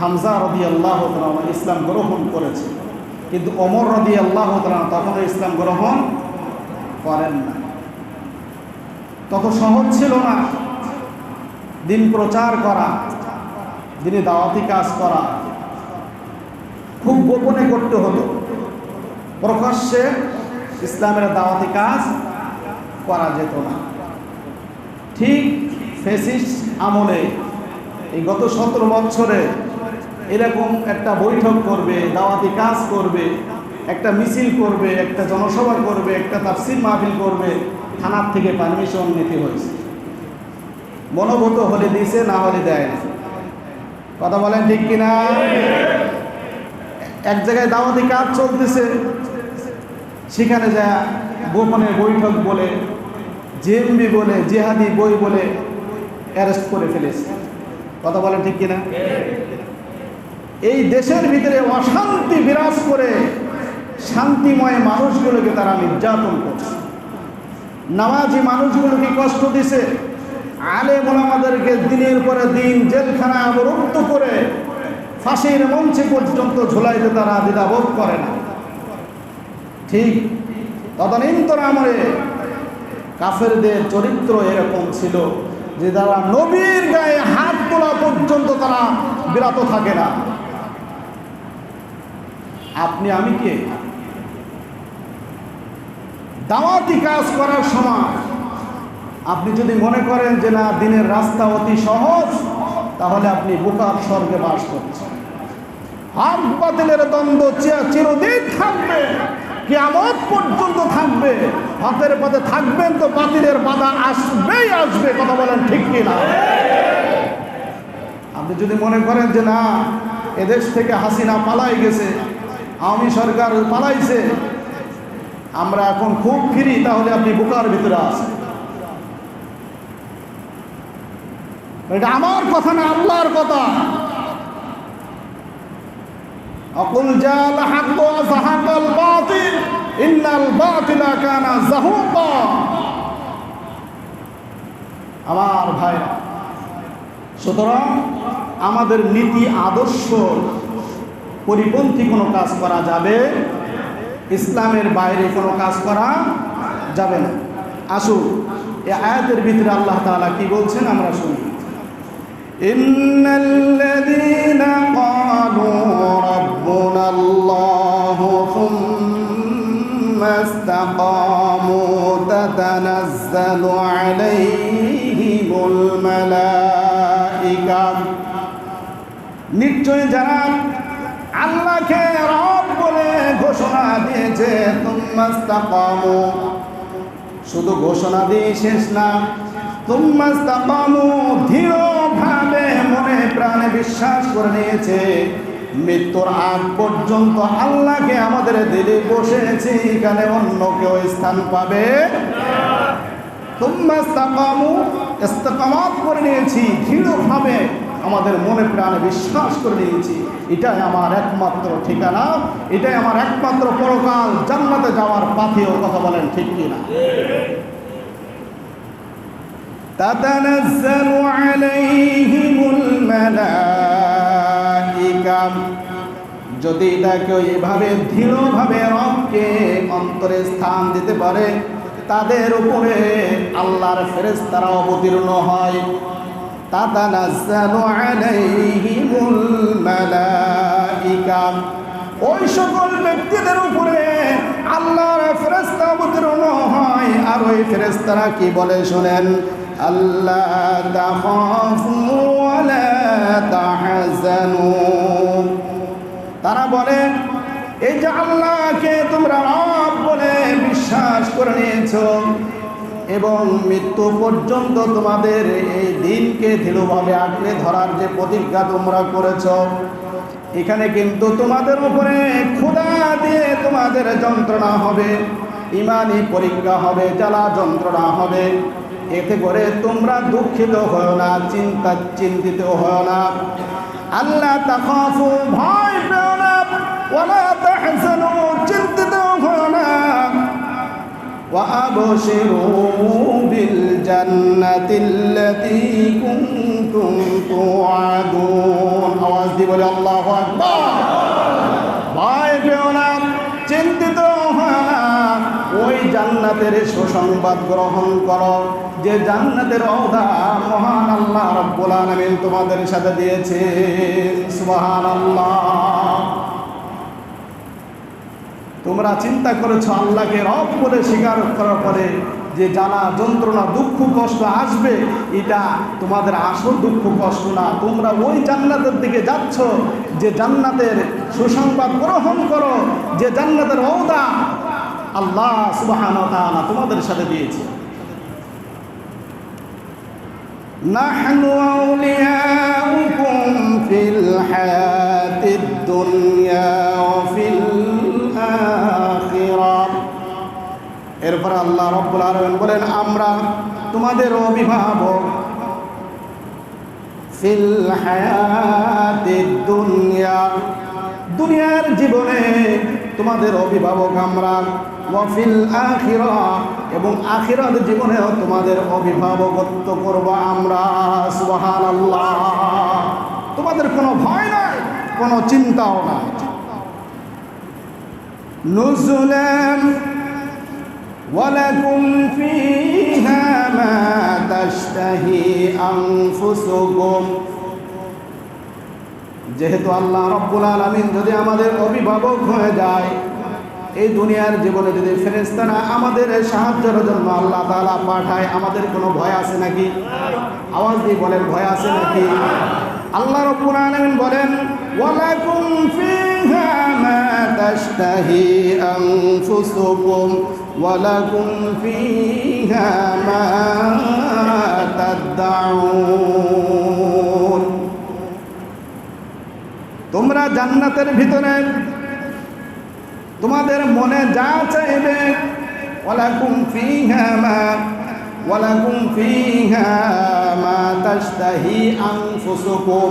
হামজা রাদিয়াল্লাহু তাআলা ইসলাম গ্রহণ করেছে, কিন্তু ওমর রাদিয়াল্লাহু তাআলা তখন ইসলাম গ্রহণ করেন না। তত সহজ ছিল না দিন প্রচার করা, দিনে দাওয়াতি কাজ করা, খুব গোপনে করতে হতো। প্রকাশ্যে ইসলামের দাওয়াতি কাজ করা যেত না। ঠিক ফ্যাসিস্ট আমলে এই গত 17 বছরে এরকম একটা বৈঠক করবে, দাওয়াতি কাজ করবে, একটা মিছিল করবে, একটা জনসভা করবে, একটা তাফসীর মাহফিল করবে, থানার থেকে পারমিশন নিতে হয়েছে। মনোভূত হলে দিয়েছে, না হলে দেয় না। কথা বলেন ঠিক কিনা? এক জায়গায় দাওয়াতি কাজ চলতেছে, সেখানে যা গোপনে বৈঠক বলে, জেএমবি বলে, জিহাদি বই বলে অ্যারেস্ট করে ফেলেছে। কথা বলেন ঠিক কিনা? এই দেশের ভিতরে অশান্তি বিরাজ করে শান্তিময় মানুষগুলোকে তারা নির্যাতন করছে, নামাজি মানুষগুলোকে কষ্ট দিছে, আলেম ওলামাদেরকে দিনের পরে দিন জেলখানায় অবরুদ্ধ করে ফাঁসির মঞ্চে পর্যন্ত ঝুলাইতে তারা দ্বিধাবোধ করে না। ঠিক তদানীন্তন আমলে কাফেরদের চরিত্র এরকম ছিল যে তারা নবীর গায়ে হাত তোলা পর্যন্ত তারা বিরত থাকে না। আপনি আমি কে? দাওয়াতি কাজ করার সময় আপনি যদি মনে করেন যে না দিনের রাস্তা অতি সহজ, তাহলে আপনি বোকার স্বর্গে বাস করছেন। হক বাতিলের দ্বন্দ্ব চিরদিন থাকবে, কিয়ামত পর্যন্ত থাকবে। হকের পথে থাকবেন তো বাতিলের বাধা আসবেই আসবে। কথা বলেন ঠিক কিনা? আপনি যদি মনে করেন যে না এদেশ থেকে হাসিনা পালাই গেছে, আওয়ামী সরকার পালাইছে, আমরা এখন খুব ফ্রি, তাহলে আপনি বোকার ভিতরে আছেন। এটা আমার কথা না, আল্লাহর কথা। আকুল জাল হাক্ক ওয়া যাহাকাল বাতিল ইন্নাল বাতিলা কানা যাহুকা। আমার ভাইরা, সুতরাং আমাদের নীতি আদর্শ পরিপন্থী কোনো কাজ করা যাবে, ইসলামের বাইরে কোনো কাজ করা যাবে না। আসুন এই আয়াতের ভিতরে আল্লাহ তাআলা কি বলছেন আমরা শুনি। ইন্নাল্লাযীনা ক্বালু রাব্বুনাল্লাহু সুম্মা ইসতাকামু তাতানাজ্জালু আলাইহিমুল মালাইকা। নিশ্চয় যারা আল্লাহকে রব বলে ঘোষণা দিয়েছে, সুম্মা ইসতাকামু, শুধু ঘোষণা দিয়ে শেষ না, সুম্মা ইসতাকামু, দৃঢ়ভাবে মনে প্রাণে বিশ্বাস করে নিয়েছে, মৃত্যুর আগ পর্যন্ত আল্লাহকে আমাদের দিলে বসেছি, এখানে অন্য কেউ স্থান পাবে না। সুম্মা ইসতাকামু, ইস্তেকামাত করে নিয়েছি, দৃঢ়ভাবে আমাদের মনে প্রাণে বিশ্বাস করে নিয়েছি, এটাই আমার একমাত্র ঠিকানা, এটাই আমার একমাত্র পরকাল, জান্নাতে যাওয়ার পাথেয়। কথা বলেন ঠিক কিনা? তাতানাজ্জালু আলাইহিমুল মালাইকা। যদি এটা কেউ এভাবে দৃঢ়ভাবে রবকে অন্তরে স্থান দিতে পারে, তাদের উপরে আল্লাহর ফেরেশতারা অবতীর্ণ হয়। তাতানাজ্জালু আলাইহিমুল মালাইকা, ওই সকল ব্যক্তিদের উপরে আল্লাহর ফেরেশতা অবতীর্ণ হয়। আর ওই ফেরেশতারা কি বলে শুনেন, আল্লা তাখাফু ওয়া লা তাহজানু। তারা বলে এই যে আল্লাহকে তোমরা রব বলে বিশ্বাস করে নিয়েছো এবং মৃত্যু পর্যন্ত তোমাদের এই দিনকে দৃঢ়ভাবে আঁকড়ে ধরার যে প্রতিজ্ঞা তোমরা করেছ, এখানে কিন্তু তোমাদের উপরে ক্ষুধা দিয়ে তোমাদের যন্ত্রণা হবে, ইমানি পরীক্ষা হবে, জ্বালা যন্ত্রণা হবে। এতে করে তোমরা দুঃখিত হয় না, চিন্তিত হয় না। আল্লাহ তাখাফু, ভয় পেও না, ওয়ালা তাহজানু, চিন্তিত হয় না। وأبشروا بالجنة التي كنتم توعدون আওয়াজ দিয়ে বলে আল্লাহু আকবার। ভয় পেও না, চিন্তিত হয় না, ওই জান্নাতের সুসংবাদ গ্রহণ করো যে জান্নাতের ওয়াদা মহান আল্লাহ রাব্বুল আলামিন তোমাদের সাথে দিয়েছেন। সুবহানাল্লাহ। তোমরা চিন্তা করেছো আল্লাহকে রব বলে স্বীকার করার পরে যে জ্বালা যন্ত্রণা দুঃখ কষ্ট আসবে, এটা তোমাদের আসল দুঃখ কষ্ট না। তোমরা ওই জান্নাতের দিকে যাচ্ছ যে জান্নাতের সুসংবাদ গ্রহণ করো, যে জান্নাতের ওয়াদা আল্লাহ সুবহানাহু ওয়া তাআলা তোমাদের সাথে দিয়েছে। নাহনু আউলিয়াউকুম ফিল হায়াতিদ দুনিয়া ওয়া ফিল আখিরাহ। এরপর আল্লাহ রাব্বুল আলামিন বলেন, আমরা তোমাদের অভিভাবক ফিল হায়াতিদ দুনিয়া, দুনিয়ার জীবনে তোমাদের অভিভাবক আমরা, ওয়া ফিল আখিরাহ, এবং আখিরাত জীবনেও তোমাদের অভিভাবকত্ব করব আমরা। সুবহানাল্লাহ। তোমাদের কোনো ভয় নাই, কোনো চিন্তাও নাই। নুজুলান ওয়ালাকুম ফিহা মা তাশতাহি আনফুসুকুম। যেহেতু আল্লাহ রাব্বুল আলামিন যদি আমাদের অভিভাবক হয়ে যায়, এই দুনিয়ার জীবনে যদি ফেরেশতারা আমাদের সাহায্যের জন্য আল্লাহ তাআলা পাঠায়, আমাদের কোনো ভয় আছে নাকি? আওয়াজ দিয়ে বলেন, ভয় আছে নাকি? আল্লাহ রাব্বুল আলামিন বলেন, ওয়ালাকুম ফিহা মা তাশতাহি আনফুসুকুম ওয়ালাকুম ফিহা মা তাদউন। তোমরা জান্নাতের ভিতরে তোমাদের মনে যা চাইবে, ওয়ালাকুম ফিহা মা তাশতাহি আনফুসুকুম,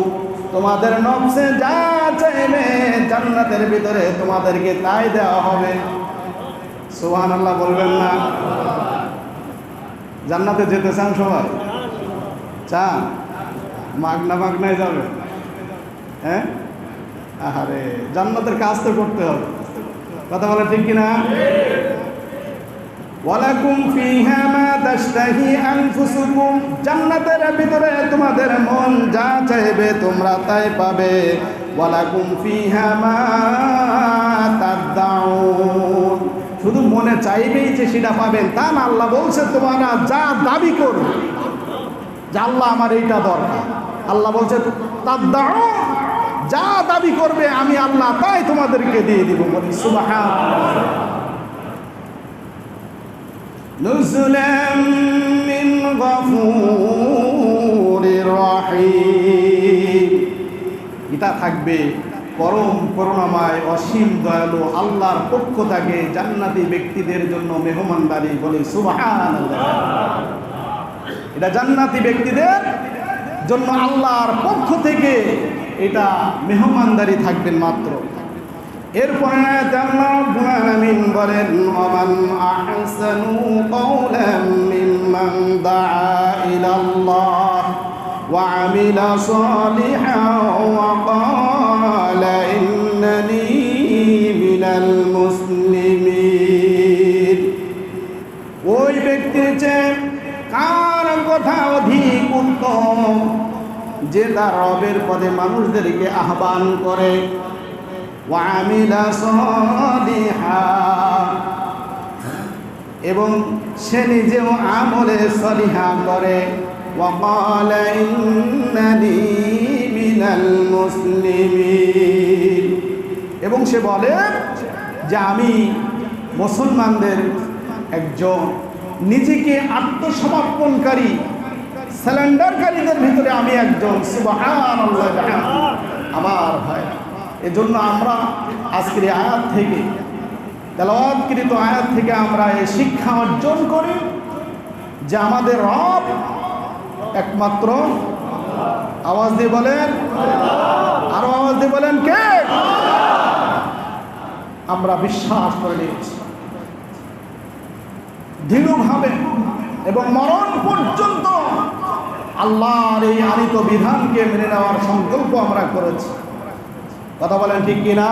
তোমাদের নফসে যা চাইবে জান্নাতের ভিতরে তোমাদেরকে তাই দেওয়া হবে। সুবহানাল্লাহ বলবেন না? জান্নাতে যেতে চান সবাই? চান? মাগনায় যাবে? হ্যাঁ, আরে জান্নাতের কাজ তো করতে হবে, কথা বলে ঠিক কিনা? ওয়ালাকুম ফিহা মা তাশতাহি আনফুসুকুম, জান্নাতের ভিতরে তোমাদের মন যা চাইবে তোমরা তাই পাবে। ওয়ালাকুম ফিহা মা তাদউন, শুধু মনে চাইবেই যে সেটা পাবেন তা না। আল্লাহ বলছে তোমরা যা দাবি করো, যে আল্লাহ আমার এইটা দরকার, আল্লাহ বলছে তাদউন, যা দাবি করবে আমি আল্লাহ তাই তোমাদেরকে দিয়ে দিব। বলি সুবহানাল্লাহ। নুজুলাম মিন গফুরির রহিম, এটা থাকবে পরম করুণাময় অসীম দয়ালু আল্লাহর পক্ষ থেকে জান্নাতি ব্যক্তিদের জন্য মেহমানদারি। বলি সুবহানাল্লাহ। এটা জান্নাতি ব্যক্তিদের জন্য আল্লাহর পক্ষ থেকে এটা মেহমানদারি থাকবেন মাত্র। এরপরে আল্লাহ রাব্বুল আলামিন বলেন, ওয়ামান আহসানু কাওলাম মিম্মান দাআ ইলাল্লাহ ওয়া আমিলা সালিহান ওয়া ক্বালা ইন্নানি মিনাল মুসলিমিন। ওই ব্যক্তির চেয়ে কার কথা অধিক উত্তম যে তার রবের পদে মানুষদেরকে আহ্বান করে, ওয়া আমিলা সালিহা, এবং সে নিজেও আমলে সলিহা করে, ওয়া ক্বালা ইন্নানি মিনাল মুসলিমিন, এবং সে বলে যে আমি মুসলমানদের একজন, নিজেকে আত্মসমর্পণকারী স্যালেন্ডারকারীদের ভিতরে আমি একজন। সুবহানাল্লাহ। আমার ভাই, এজন্য আমরা আজকের আয়াত থেকে, তেলাওয়াতকৃত আয়াত থেকে আমরা এই শিক্ষা অর্জন করি যে আমাদের রব একমাত্র। আওয়াজ দিয়ে বলেন, আরো আওয়াজ দিয়ে বলেন, কে? আমরা বিশ্বাস করে নিয়েছি। দৃঢ়ভাবে এবং মরণ পর্যন্ত আল্লাহর এই আনিত বিধানকে মেনে নেওয়ার সংকল্প আমরা করেছি। কথা বলেন ঠিক কিনা?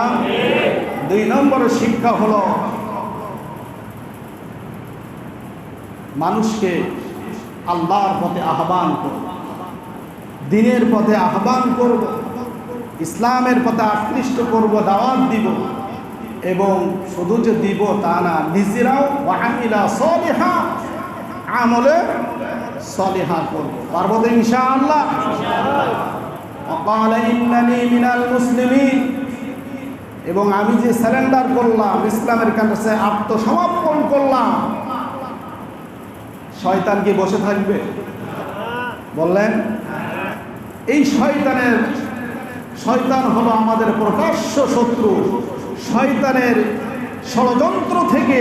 2 নম্বর শিক্ষা হলো মানুষকে আল্লাহর পথে আহ্বান করব, দ্বীনের পথে আহ্বান করব, ইসলামের পথে আকৃষ্ট করব, দাওয়াত দিব, এবং শুধু যে দিব তা না, নিজেরাও ওয়ামিলা সলিহা, আমলে সলিহা করব। পারব তো ইনশাআল্লাহ? ওয়াকালা ইন্নানি মিনাল মুসলিমিন, এবং আমি যে সারেন্ডার করলাম, ইসলামের কাছে আত্মসমর্পণ করলাম, শয়তান কি বসে থাকবে? বললেন এই শয়তান হলো আমাদের প্রকাশ্য শত্রু। শয়তানের ষড়যন্ত্র থেকে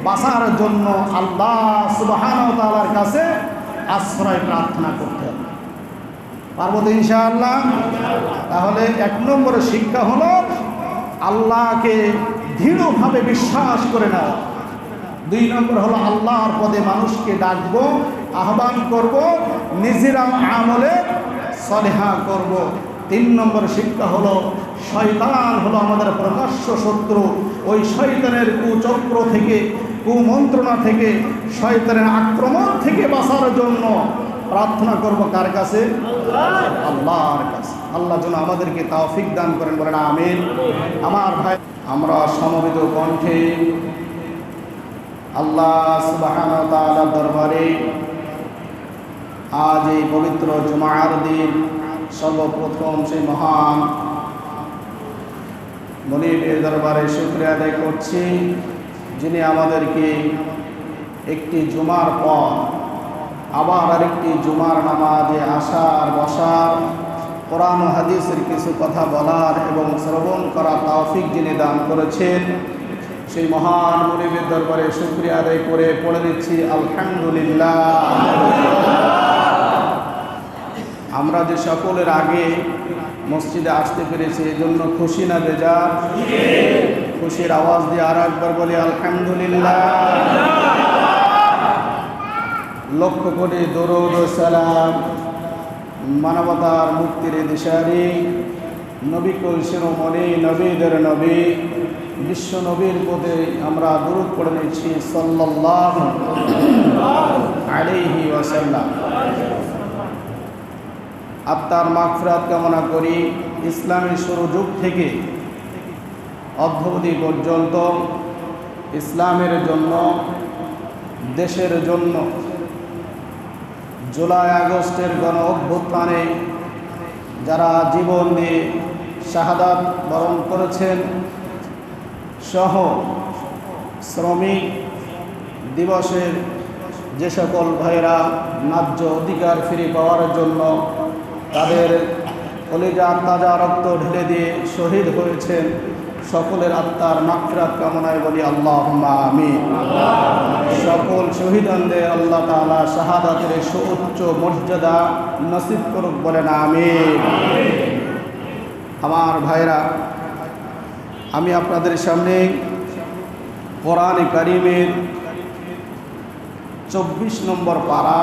বাঁচার জন্য আল্লাহ সুবহানাহু ওয়া তাআলার কাছে আশ্রয় প্রার্থনা করতে হবে। পারবো তো ইনশাআল্লাহ? তাহলে 1 নম্বরের শিক্ষা হলো আল্লাহকে দৃঢ়ভাবে বিশ্বাস করে নেওয়া। 2 নম্বর হলো আল্লাহর পদে মানুষকে ডাকবো, আহ্বান করব, নিজেরা আমলে সলিহা করব। 3 নম্বর শিক্ষা হলো শয়তান হলো আমাদের প্রকাশ্য শত্রু। ওই শয়তানের কুচক্র থেকে, কুমন্ত্রণা থেকে, শয়তানের আক্রমণ থেকে বাঁচার জন্য প্রার্থনা করব কার কাছে? আল্লাহর কাছে। আল্লাহ যেন আমাদেরকে তৌফিক দান করেন, বলেন আমিন। আমার ভাই, আমরা সমবেত কণ্ঠে আল্লাহ সুবহানাহু ওয়া তাআলার দরবারে আজ এই পবিত্র জুমার দিন সর্বপ্রথম সেই মহান মনিবের দরবারে শুকরিয়া আদায় করছি, যিনি আমাদেরকে একটি জুমার পর আবার আরেকটি জুমার নামাজে আসার, বসার, কোরআন ও হাদিসের কিছু কথা বলার এবং শ্রবণ করার তৌফিক যিনি দান করেছেন, সেই মহান মনিবের দরবারে শুকরিয়া আদায় করে পড়ে দিচ্ছি আলহামদুলিল্লাহ। আমরা যে সকলের আগে মসজিদে আসতে পেরেছি, এই জন্য খুশি না বেজার? খুশির আওয়াজ দিয়ে আর একবার বলি আলহামদুলিল্লাহ। লক্ষ কোটি দরুদ ও সালাম মানবতার মুক্তির দিশারি নবী কুল শিরোমণি, নবীদের নবী, বিশ্ব নবীর পদে আমরা দরুদ পড়ে নিচ্ছি সাল্লাল্লাহু আলাইহি ওয়াসাল্লাম। আত্মার মাগফিরাত কামনা করি। ইসলামের শুরু যুগ থেকে অদ্যাবধি পর্যন্ত ইসলামের জন্য, দেশের জন্য, জুলাই আগস্টের গণ অভ্যুত্থানে যারা জীবন দিয়ে শাহাদাত বরণ করেছেন, সহ শ্রমিক দিবসের যে সকল ভাইরা ন্যায্য অধিকার ফিরে পাওয়ার জন্য তাদের কলিজার তাজা রক্ত ঢেলে দিয়ে শহীদ হয়েছেন, সকলের আত্মার মাগফিরাত কামনায় বলি আল্লাহুম্মা আমিন। সকল শহীদদের আল্লাহ তাআলা শাহাদাতের সুউচ্চ মর্যাদা নসিব করুক, বলেন আমিন। আমার ভাইরা, আমি আপনাদের সামনে কোরআন কারীমের 24 নম্বর পারা,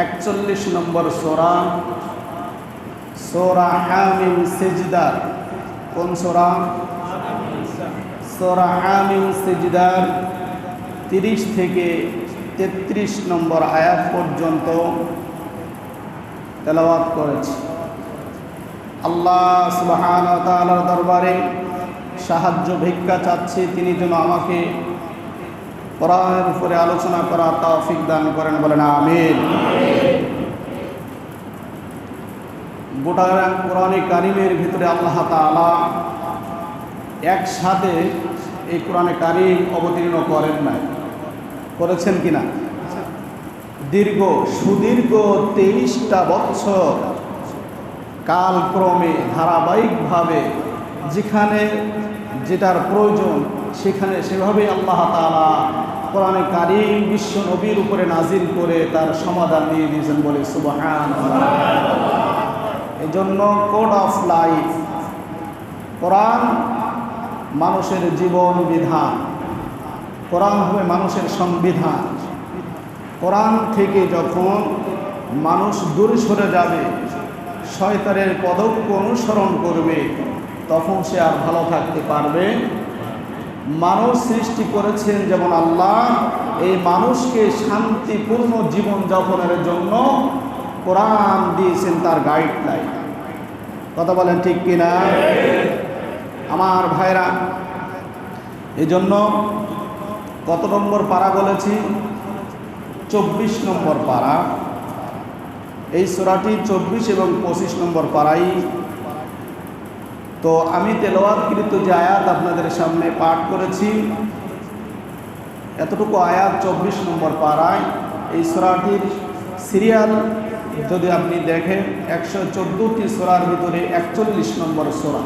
41 নম্বর সূরা, সূরা হামিম সিজদার। কোন সূরা? সূরা হামিম সিজদার 30 থেকে 33 নম্বর আয়াত পর্যন্ত তেলাওয়াত করেছি। আল্লাহ সুবহানাহু ওয়া তাআলার দরবারে সাহায্য ভিক্ষা চাচ্ছি, তিনি যেন আমাকে কোরআনের উপরে আলোচনা করার তৌফিক দান করেন, বলেন আমিন। গোটা কোরআনে কারিমের ভিতরে আল্লাহ তাআলা একসাথে এই কোরআনে কারিম অবতীর্ণ করেন নাই, করেছেন কিনা? সুদীর্ঘ 23টা বছর কালক্রমে ধারাবাহিকভাবে যেখানে যেটার প্রয়োজন সেখানে সেভাবে আল্লাহ তাআলা কোরআনে কারীম বিশ্ব নবীর উপরে নাজিল করে তার সমাধান দিয়ে দিয়েছেন, বলে সুবহানাল্লাহ। এজন্য কোড অফ লাইফ, কোরআন মানুষের জীবন বিধান, কোরআন হবে মানুষের সংবিধান। কোরআন থেকে যখন মানুষ দূরে সরে যাবে, শয়তানের পদক্ষেপ অনুসরণ করবে, তখন সে আর ভালো থাকতে পারবে। মানুষ সৃষ্টি করেছেন যেমন আল্লাহ, এই মানুষকে শান্তিপূর্ণ জীবনযাপনের জন্য কোরআন দিয়েছেন তার গাইডলাইন। কথা বলেন ঠিক কিনা? আমার ভাইরা, এই জন্য কত নম্বর পারা বলেছি? 24 নম্বর পারা। এই সূরাটি 24 এবং 25 নম্বর পারাই। তো আমি তেলাওয়াতকৃত যে আয়াত আপনাদের সামনে পাঠ করেছি, এতটুকু আয়াত 24 নম্বর পারায়। এই সূরাটির সিরিয়াল যদি আপনি দেখেন, 114টি সূরার ভিতরে 41 নম্বর সূরা।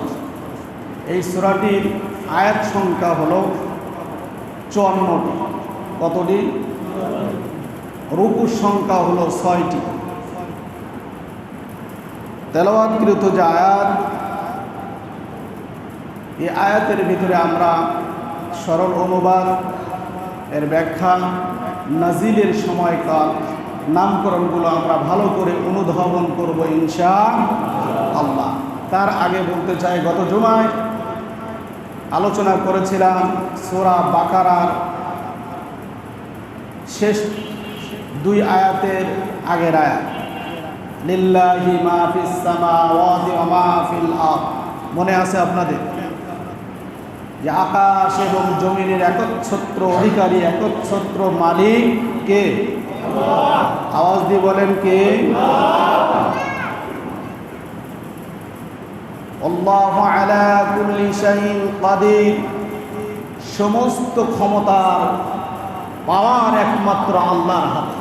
এই সূরাটির আয়াত সংখ্যা হলো 54টি। কতটি? রুকুর সংখ্যা হলো 6টি। তেলাওয়াতকৃত যে আয়াত, এই আয়াতের ভিতরে আমরা সরল অনুবাদ, এর ব্যাখ্যা, নাজিলের সময়কাল, নামকরণগুলো আমরা ভালো করে অনুধাবন করব ইনশাআল্লাহ। তার আগে বলতে চাই, গত জুমায় আলোচনা করেছিলাম সূরা বাকারার শেষ 2 আয়াতের আগের আয়াত, লিল্লাহি মা ফিস সামাওয়াতি ওয়া মা ফিল আরদ। মনে আছে আপনাদের? যে আকাশ এবং জমিনের একচ্ছত্র অধিকারী, একচ্ছত্র মালিক কে? আওয়াজ দিয়ে বলেন কে? আল্লাহু আলা কুল্লি শাইইন কাদির। সমস্ত ক্ষমতার পাওয়ার একমাত্র আল্লাহর হাতে।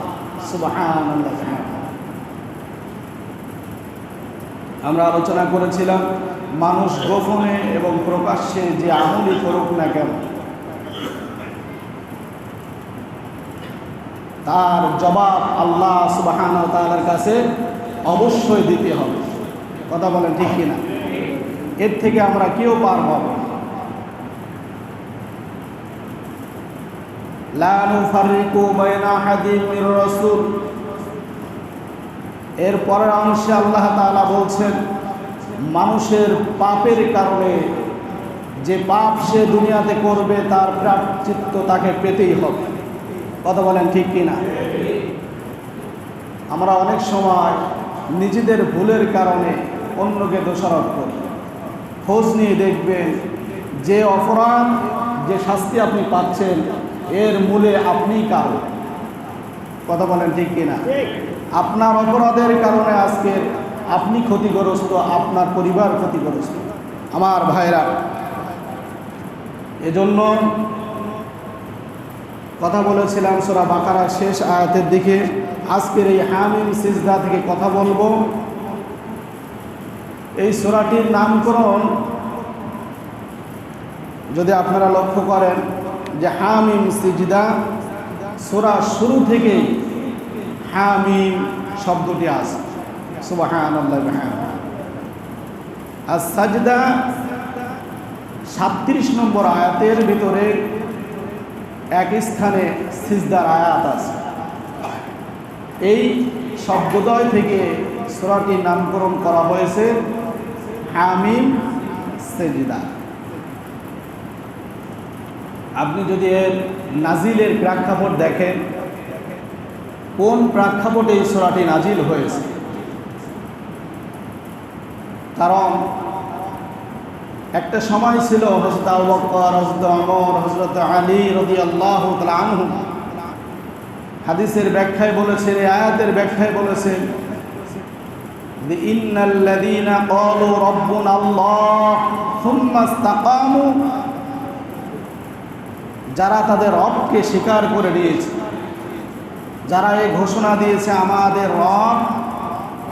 সুবহানাল্লাহ। আমরা আলোচনা করেছিলাম, মানুষ গোপনে এবং প্রকাশ্যে যে আমলই করুক না কেন, তার জবাব আল্লাহ সুবহানাহু ওয়া তাআলার কাছে অবশ্যই দিতে হবে। কথা বলেন ঠিক কিনা? এর থেকে আমরা কেউ পার হব না। লা নুফাররিকু বাইনা আহাদিন মির রাসূল। এর পরের অংশে আল্লাহ তাআলা বলছেন, মানুষের পাপের কারণে যে পাপ সে দুনিয়াতে করবে, তার প্রায়শ্চিত্ত তাকে পেতেই হবে। কথা বলেন ঠিক কিনা? আমরা অনেক সময় নিজেদের ভুলের কারণে অন্যকে দোষারোপ করি। খোঁজ নিয়ে দেখবেন, যে অপরাধ, যে শাস্তি আপনি পাচ্ছেন, এর মূলে আপনিই কারণ। কথা বলেন ঠিক কিনা? আপনার অপরাধের কারণে আজকে আপনি ক্ষতিগ্রস্ত, আপনার পরিবার ক্ষতিগ্রস্ত। আমার ভাইরা, এজন্য কথা বলেছিলাম সূরা বাকারার শেষ আয়াতের দিকে। আজকের এই হামিম সিজদা থেকে কথা বলবো। এই সূরাটির নামকরণ যদি আপনারা লক্ষ্য করেন, যে হামিম সিজদা, সূরা শুরু থেকেই হামিম শব্দটি আছে। সুবহানাল্লাহ ওয়া বিহামদিহি। আস-সাজদা 37 নম্বর আয়াতের ভিতরে এক স্থানে সিজদার আয়াত আছে। এই শব্দদ্বয় থেকে সূরাটির নামকরণ করা হয়েছে হামিম সিজদা। আপনি যদি এর নাজিলের প্রেক্ষাপট দেখেন, কোন প্রেক্ষাপটে এই সূরাটি নাজিল হয়েছে, কারণ একটা সময় ছিল হযরত আবু বকর, হযরত ওমর, হযরত আলী রাদিয়াল্লাহু তাআলা আনহুম হাদিসের ব্যাখ্যায় বলেছেন, এই আয়াতের ব্যাখ্যায় বলেছেন যে ইন্নাল্লাযীনা ক্বালু রাব্বুনাল্লাহ সুম্মা ইসতাকামু, যারা তাদের রবকে স্বীকার করে নিয়েছে, যারা এই ঘোষণা দিয়েছে আমাদের রব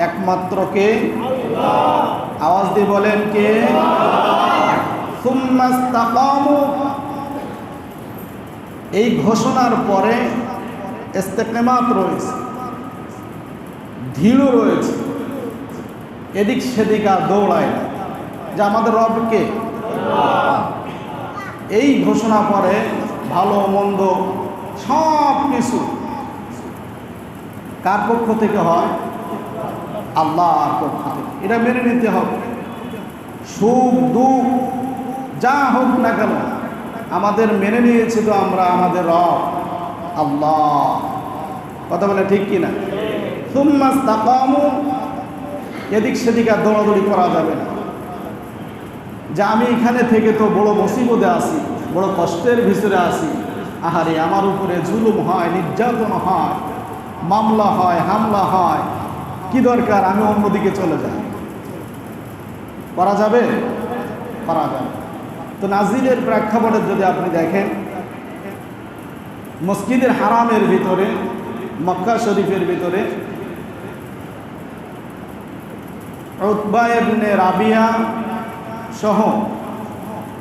একমাত্র কে? আল্লাহ। আওয়াজ দিয়ে বলেন কে? আল্লাহ। সুম্মা ইসতাকামু, এই ঘোষণার পরে ইস্তেকামাত রয়েছে, দৃঢ় রয়েছে, এদিক সেদিক আর দৌড়ায় না, যে আমাদের রব কে? আল্লাহ। এই ঘোষণা পরে ভালো মন্দ সব কিছু কার পক্ষ থেকে হয়? আল্লাহর পক্ষ থেকে। এটা মেনে নিতে হবে। সুখ দুঃখ যা হোক না কেন আমাদের মেনে নিয়েছি তো আমরা আমাদের রব আল্লাহ। কথা বলে ঠিক কিনা? সুম্মা ইসতাকামু, এদিক সেদিক আর দৌড়াদৌড়ি করা যাবে না যে আমি এখানে থেকে তো বড় মুসিবতে আছি, বড় কষ্টের ভিতরে আছি, আহারে আমার উপরে জুলুম হয়, নির্যাতন হয়, মামলা হয়, হামলা হয়, কি দরকার আমি অন্যদিকে চলে যাই। করা যাবে? করা যাবে। তো নাজিলের প্রেক্ষাপটে যদি আপনি দেখেন, মসজিদের হারামের ভিতরে, মক্কা শরীফের ভিতরে উতবা ইবনে রাবিয়া সহ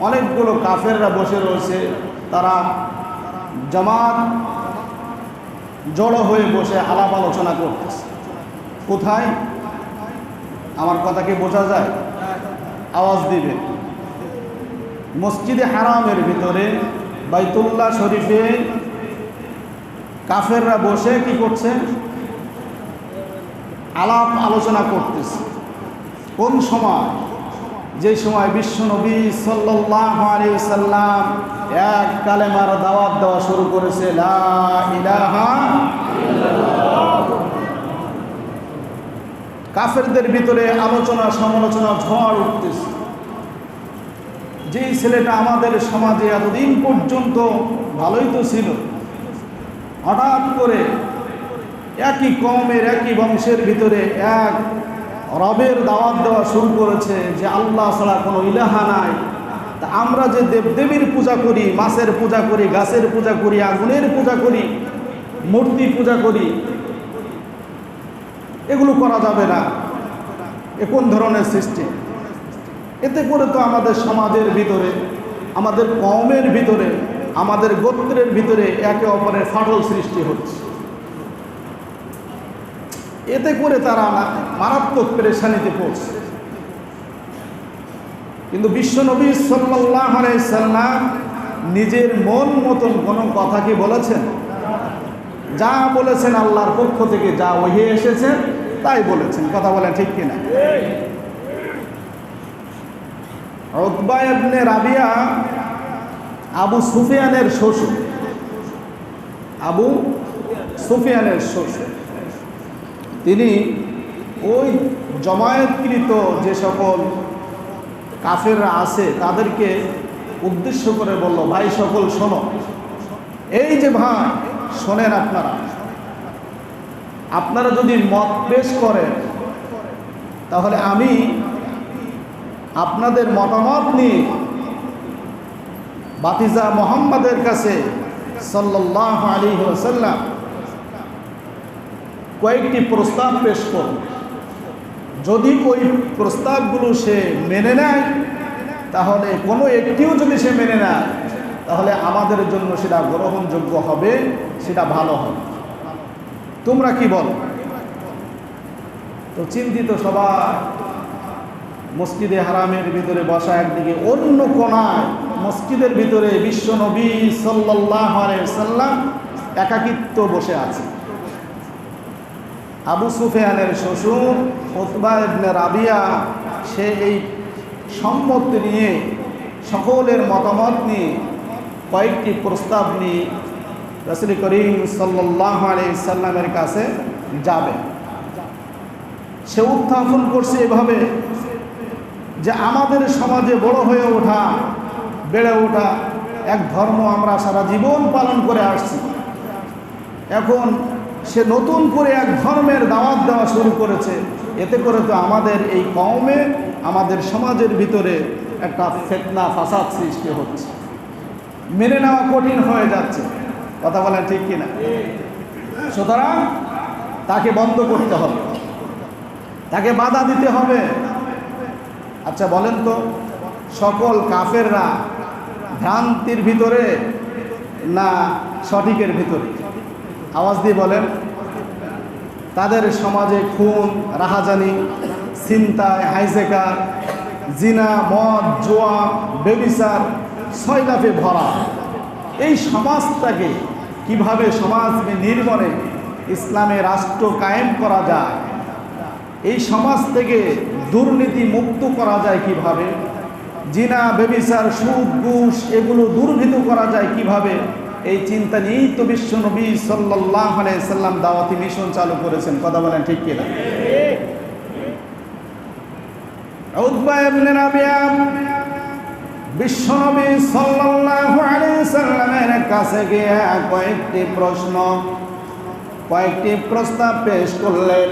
অনেকগুলো কাফেররা বসে রয়েছে। তারা জামাত জড়ো হয়ে বসে আলাপ আলোচনা করতেছে। কোথায়? আমার কথা কি বোঝা যায়? আওয়াজ দিবে। মসজিদে হারামের ভিতরে বাইতুল্লাহ শরীফে কাফেররা বসে কি করছে? আলাপ আলোচনা করতেছে। কোন সময়? যে সময় বিশ্বনবী সাল্লাল্লাহু আলাইহি সাল্লাম এক কালেমার দাওয়াত দেওয়া শুরু করেছে, লা ইলাহা ইল্লাল্লাহ। কাফেরদের ভিতরে আলোচনা সমালোচনা ঝড় উঠতেছে। যেই ছেলেটা আমাদের সমাজে এতদিন পর্যন্ত ভালোই তো ছিল, হঠাৎ করে একই কওমের একই বংশের ভিতরে এক রবের দাওয়াত দেওয়া শুরু করেছে যে আল্লাহ ছাড়া কোনো ইলাহা নাই। তা আমরা যে দেবদেবীর পূজা করি, মাছের পূজা করি, গাছের পূজা করি, আগুনের পূজা করি, মূর্তি পূজা করি, এগুলো করা যাবে না। এ কোন ধরনের সৃষ্টি? এতে করে তো আমাদের সমাজের ভিতরে, আমাদের কওমের ভিতরে, আমাদের গোত্রের ভিতরে একে অপরের ফাটল সৃষ্টি হচ্ছে। এতে করে তারা মারাত্মক পেরেশানিতে পড়ছে। কিন্তু বিশ্বনবী সাল্লাল্লাহু আলাইহি সাল্লাম নিজের মন মতন কোনো কথা কি বলেছেন? যা বলেছেন আল্লাহর পক্ষ থেকে যা ওহী এসেছে তাই বলেছেন। কথা বলেন ঠিক কিনা? উতবা ইবনে রাবিয়া আবু সুফিয়ানের শ্বশুর, আবু সুফিয়ানের শ্বশুর। তিনি ওই জমায়েতকৃত যে সকল কাফেররা আছে তাদেরকে উদ্দেশ্য করে বলল, ভাই সকল শোনো, এই যে ভাই শোনেন, আপনারা যদি মত পেশ করেন তাহলে আমি আপনাদের মতামত নিয়ে বাতিজা মুহাম্মাদের কাছে সাল্লাল্লাহু আলাইহি ওয়াসাল্লাম কয়েকটি প্রস্তাব পেশ করব। যদি ওই প্রস্তাবগুলো সে মেনে নেয়, তাহলে কোনো একটিও যদি সে মেনে নেয়, তাহলে আমাদের জন্য সেটা গ্রহণযোগ্য হবে, সেটা ভালো হবে। তোমরা কি বলো? তো চিন্তিত সবাই মসজিদে হারামের ভিতরে বসা, একদিকে অন্য কোণায় মসজিদের ভিতরে বিশ্বনবী সাল্লাল্লাহু আলাইহি ওয়াসাল্লাম একাকিত্ব বসে আছে। আবু সুফিয়ানের শ্বশুর উতবা ইবনে রাবিয়া সে এই সম্মত নিয়ে, সকলের মতামত নিয়ে কয়েকটি প্রস্তাব নিয়ে রাসূল করিম সাল্লাল্লাহু আলাইহি সাল্লামের কাছে যাবে। সে উত্থাপন করছে এভাবে যে আমাদের সমাজে বড় হয়ে ওঠা, বেড়ে ওঠা এক ধর্ম আমরা সারা জীবন পালন করে আসছি। এখন সে নতুন করে এক ধর্মের দাওয়াত দেওয়া শুরু করেছে। এতে করে তো আমাদের এই কওমে, আমাদের সমাজের ভিতরে একটা ফিতনা ফাসাদ সৃষ্টি হচ্ছে, মেনে নেওয়া কঠিন হয়ে যাচ্ছে। কথা বলেন ঠিক কিনা? সুতরাং তাকে বন্ধ করতে হবে, তাকে বাধা দিতে হবে। আচ্ছা বলেন তো, সকল কাফেররা ভ্রান্তির ভিতরে না সঠিকের ভিতরে? আওয়াজ দিয়ে বলেন। তাদের সমাজে খুন, রাহাজানি, ছিনতাই, হাইজেকার, জিনা, মদ, জুয়া, বেবিচার, সয়লাফে ভরা। এই সমাজটাকে কিভাবে সমাজ নির্মণে ইসলামের রাষ্ট্র কায়েম করা যায়, এই সমাজ থেকে দুর্নীতি মুক্ত করা যায় কিভাবে, জিনা ব্যভিচার সুদ ঘুষ এগুলো দুর্বৃত্ত করা যায় কিভাবে, এই চিন্তা নিয়েই তো বিশ্ব নবী সাল্লাল্লাহু আলাইহি সাল্লাম দাওয়াতি মিশন চালু করেছেন। কথা বলেন ঠিক কিনা? উতবা ইবনে রাবিয়া বিশ্ব নবী সাল্লাল্লাহু আলাইহি সাল্লামের কাছে গিয়ে কয়েকটি প্রস্তাব পেশ করলেন।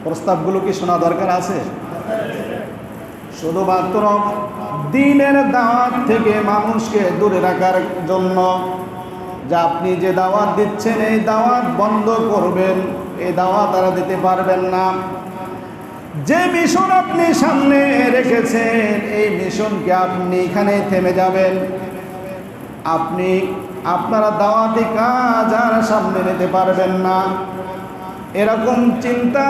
প্রস্তাবগুলো কি শোনা দরকার আছে? শুধুমাত্র দ্বীনের দাওয়াত থেকে মানুষকে দূরে রাখার জন্য, যে আপনি যে দাওয়াত দিচ্ছেন এই দাওয়াত বন্ধ করবেন, এই দাওয়াত তারা দিতে পারবেন না। যে মিশন আপনি সামনে রেখেছেন এই মিশনকে আপনি এখানে থেমে যাবেন। আপনারা দাওয়াতি কাজ আর সামনে নিতে পারবেন না। এরকম চিন্তা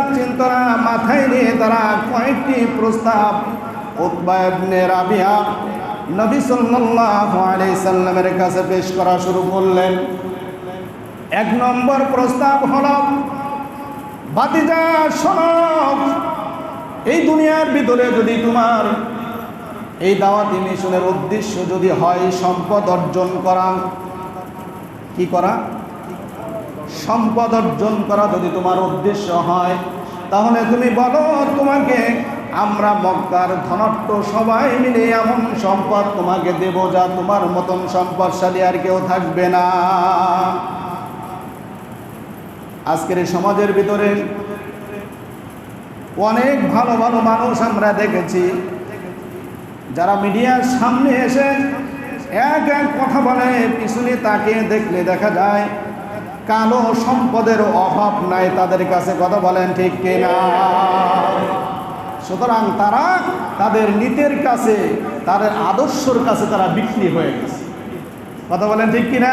মাথায় নিয়ে তারা কয়েকটি প্রস্তাব উতবা ইবনে রাবিয়া নবী সাল্লাল্লাহু আলাইহি সাল্লামের কাছে পেশ করা শুরু করলেন। এক নম্বর প্রস্তাব হলো, ভাতিজা শোনো, এই দুনিয়ার ভিতরে যদি তোমার এই দাওয়াতি মিশনের উদ্দেশ্য যদি হয় সম্পদ অর্জন করা, কি করা? সম্পদ অর্জন করা যদি তোমার উদ্দেশ্য হয়, তাহলে তুমি বলো তোমাকে আমরা মক্কার ধনাঢ্য সবাই মিলে এমন সম্পদ তোমাকে দেব যা তোমার মতন সম্পদশালী আর কেউ থাকবে না। আজকের এই সমাজের ভিতরে অনেক ভালো ভালো মানুষ আমরা দেখেছি যারা মিডিয়ার সামনে এসে এক কথা বলে, পিছনে তাকে দেখলে দেখা যায় কালো সম্পদের অভাব নাই তাদের কাছে। কথা বলেন ঠিক কিনা? সুতরাং তারা তাদের নীতির কাছে, তাদের আদর্শর কাছে তারা বিক্রি হয়ে গেছে। কথা বলেন ঠিক কিনা?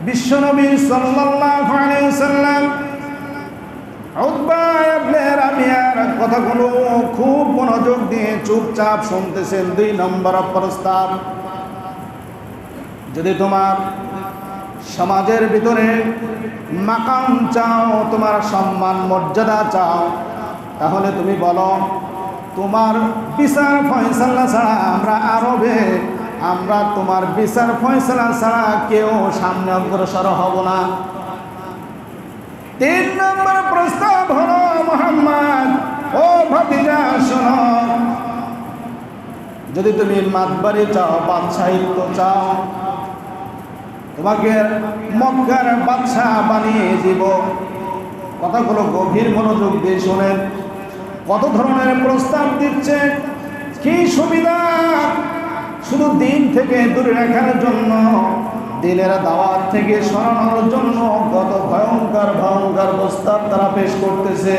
বিশ্বনবী সাল্লাল্লাহু আলাইহি সাল্লাম উতবা ইবনে রাবিয়ার কথাগুলো খুব মনোযোগ দিয়ে চুপচাপ শুনতেছেন। 2 নম্বর প্রস্তাব, যদি তোমার সমাজের ভিতরে মাকাম চাও, তোমার সম্মান মর্যাদা চাও, তাহলে তুমি বলো তোমার বিচার ফয়সালা ছাড়া আমরা তোমার বিচার ফয়সালা ছাড়া কেউ সামনে অগ্রসর হব না। 3 নম্বর প্রস্তাব হলো, মুহাম্মদ ও ভাতিজা শোনো, যদি তুমি মাতবাড়ি চাও, বাদশাহিত্ব চাও, তোমাকে মক্কার বাদশাহ বানিয়ে দিব। কথাগুলো গভীর মনোযোগ দিয়ে শোনেন। কত ধরনের প্রস্তাব দিচ্ছে, কি সুবিধা! শুধু দিন থেকে দূরে রাখার জন্য, দিনের দাওয়াত থেকে সরানোর জন্য কত ভয়ঙ্কর প্রস্তাব তারা পেশ করতেছে।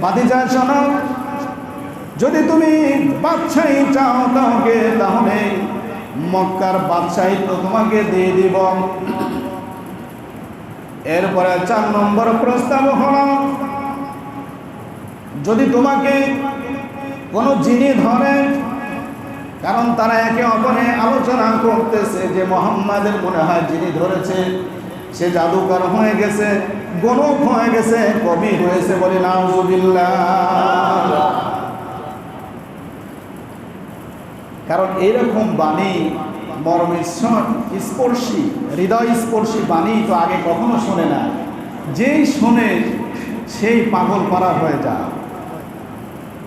ভাতিজা শোনো, যদি তুমি বাদশাহী চাও তাহলে মক্কার বাদশাহিত্ব তোমাকে দিয়ে দিব। এরপরে 4 নম্বর প্রস্তাব হলো, যদি তোমাকে কোনো জিনি ধরে, কারণ তারা একে অপরে আলোচনা করতেছে যে মুহাম্মাদের মনে হয় যিনি ধরেছে সে জাদুকর হয়ে গেছে, গণক হয়ে গেছে, কবি হয়েছে, বলে নাউজুবিল্লাহ। কারণ এইরকম বাণী মর্মস্পর্শী, হৃদয় স্পর্শী বাণী তো আগে কখনো শোনে না। যেই শোনে সেই পাগল পারা হয়ে যায়,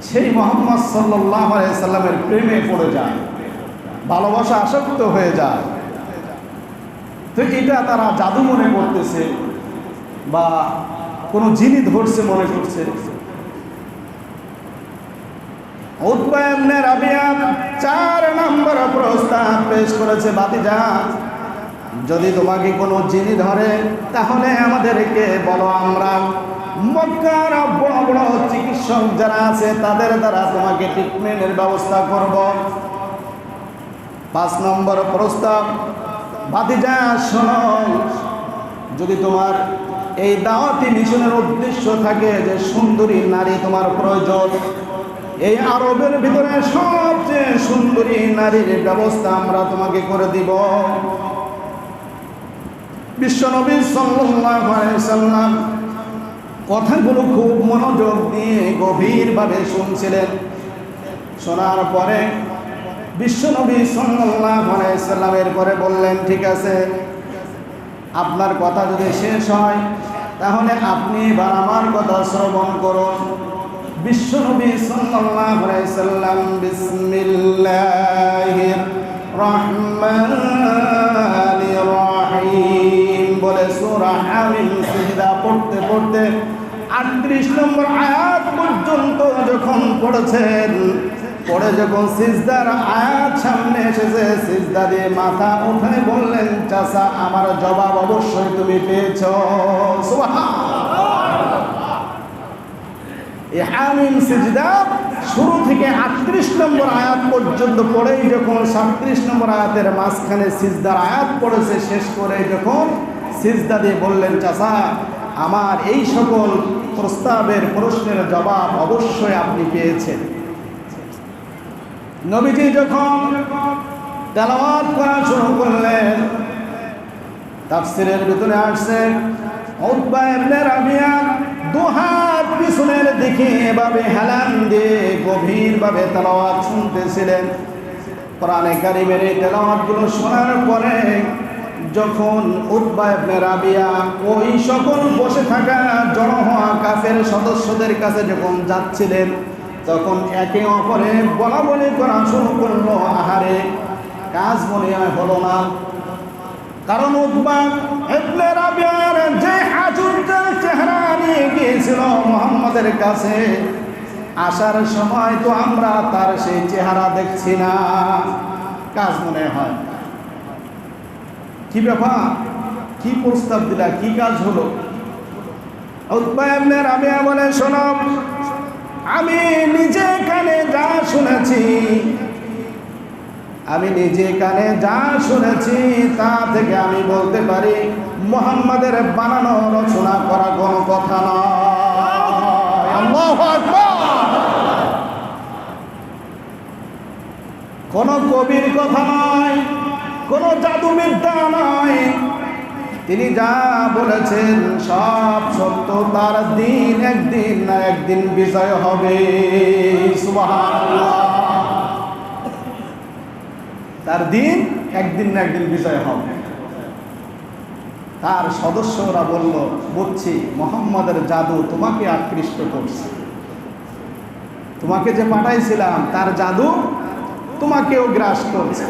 সেই মুহাম্মদ সাল্লাল্লাহু আলাইহি সাল্লামের প্রেমে পড়ে যায়, ভালোবাসা আসক্ত হয়ে যায়। তো এটা তারা জাদু মনে করতেছে বা কোনো জিনি ধরছে মনে করছে। উতবা ইবনে রাবিয়া 4 নম্বর প্রস্তাব পেশ করেছে, ভাতিজা যদি তোমাকে কোনো জিনি ধরে তাহলে আমাদেরকে বলো, আমরা মক্কার বড় বড় চিকিৎসক যারা আছে তাদের দ্বারা তোমাকে ট্রিটমেন্টের ব্যবস্থা করব। 5 নম্বর প্রস্তাব, ভাতিজা শোনো, যদি তোমার এই দাওয়াতি মিশনের উদ্দেশ্য থাকে যে সুন্দরী নারী তোমার প্রয়োজন, এই আরবের ভিতরে সবচেয়ে সুন্দরী নারীর ব্যবস্থা আমরা তোমাকে করে দিব। বিশ্বনবী সাল্লাল্লাহু আলাইহি ওয়াসাল্লাম কথাগুলো খুব মনোযোগ দিয়ে গভীরভাবে শুনছিলেন। শোনার পরে বিশ্বনবী সাল্লাল্লাহু আলাইহি ওয়াসাল্লামের পরে বললেন, ঠিক আছে, আপনার কথা যদি শেষ হয় তাহলে আপনি এবার আমার কথা শ্রবণ করুন। বিশ্বনবী সাল্লাল্লাহু আলাইহি ওয়াসাল্লাম বিসমিল্লাহির রহমানির রহিম বলে সূরা হামিম সিজদা পড়তে পড়তে 38 নম্বর আয়াত পর্যন্ত যখন পড়েছেন, পড়ে যখন সিজদার আয়াত সামনে এসেছে, সিজদা দিয়ে মাথা উঠে বললেন, চাচা আমার জবাব অবশ্যই তুমি পেয়েছো। এই হামিম সিজদা শুরু থেকে 38 নম্বর আয়াত পর্যন্ত পড়েই যখন 37 নম্বর আয়াতের মাঝখানে সিজদার আয়াত পড়েছে, শেষ করে যখন সিজদা দিয়ে বললেন, চাচা আমার এই সকল প্রস্তাবের প্রশ্নের জবাব অবশ্যই আপনি পেয়েছেন। নবীজি যখন তেলাওয়াত করা শুরু করলেন, তাফসীরের ভিতরে আসছে উতবা ইবনে রাবিয়া দুহাত পিছনের দিকে এভাবে হেলান দিয়ে গভীরভাবে তেলাওয়াত শুনতেছিলেন। কোরআনে কারীমের এই তেলাওয়াতগুলো শোনার পরে যখন উতবা ইবনে রাবিয়া ওই সকল বসে থাকা জড়ো হওয়া কাফের সদস্যদের কাছে যখন যাচ্ছিলেন, তখন একে অপরে বলা বলি করা শুরু করলো, আহারে কাজ মনে হয় হলো না। কারণ উতবা ইবনে রাবিয়ার যে হাজুরটা চেহারা নিয়ে গিয়েছিল মুহাম্মাদের কাছে, আসার সময় তো আমরা তার সেই চেহারা দেখছি না, কাজ মনে হয়। কি ব্যাপার, কি প্রস্তাব দিলা, কি কাজ হলো? উতবা ইবনে রাবিয়া বলে, শোনো, আমি নিজে কানে যা শুনেছি, আমি নিজে কানে যা শুনেছি তা থেকে আমি বলতে পারি মুহাম্মাদের বানানো রচনা করা কোনো কথা নয়। আল্লাহু আকবার। কোনো কবির কথা নয়, কোনো জাদুবিদ্যা নয়, তিনি যা বলেছেন সব সত্য। তার দিন একদিন না একদিন বিজয় হবে। সুবহানাল্লাহ। তার দিন একদিন না একদিন বিজয় হবে। তার সদস্যরা বলল, বুঝছি মুহাম্মাদের জাদু তোমাকে আকৃষ্ট করছে, তোমাকে যে পাঠাইছিলাম তার জাদু তোমাকেও গ্রাস করছে।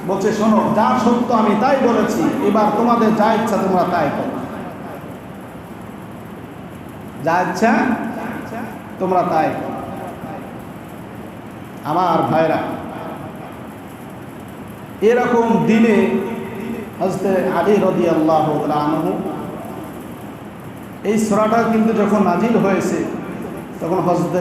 বলছে, শোনো, যা সত্য আমি তাই বলেছি, এবার তোমাদের যা ইচ্ছা তোমরা তাই করো, যা ইচ্ছা তোমরা তাই করো। আমার ভাইরা, এরকম দিনে হযরত আলী রাদিয়াল্লাহু তাআলা আনহু এই সূরাটা কিন্তু যখন নাজিল হয়েছে তখন হযরত